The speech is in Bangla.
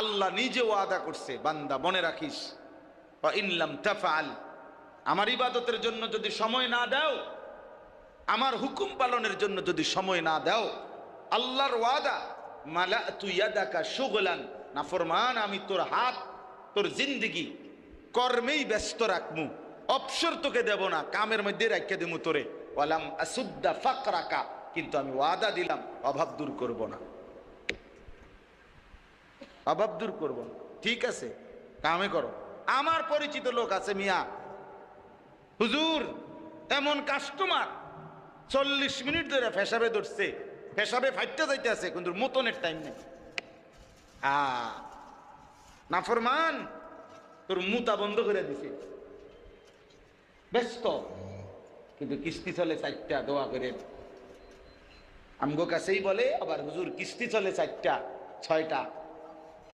আল্লাহ নিজে ওয়াদা করছে, বান্দা মনে রাখিস, ওয়া ইন লাম তাফআল, আমার ইবাদতের জন্য যদি সময় না দাও, আমার হুকুম পালনের জন্য যদি সময় না দাও, আল্লাহর ওয়াদা, মালাতু ইয়াদাকা শুগলান, নাফরমান, আমি তোর হাত, তোর জিন্দেগি কর্মেই ব্যস্ত রাখমু, অবসর তোকে দেব না, কামের মধ্যে রাখতে দেবো তোরে। ওয়ালাম আসুদ্দা ফাকরাকা, কিন্তু আমি ওয়াদা দিলাম অভাব দূর করব না, অভাব দূর করব না। ঠিক আছে, কামে করো। আমার পরিচিত লোক আছে মিয়া, হুজুর, এমন কাস্টমার 40 মিনিট ধরে পেশাবে ধরছে, পেশাবে ফাইটটা যাইতে আছে, কিন্তু মতনের টাইম নেই। নাফরমান, তোর মুতা বন্ধ করে দিছে, ব্যস্ত, কিন্তু কিস্তি চলে 4টা, দোয়া করে। আমগো কাছেই বলে আবার, হুজুর কিস্তি চলে 4টা 6টা,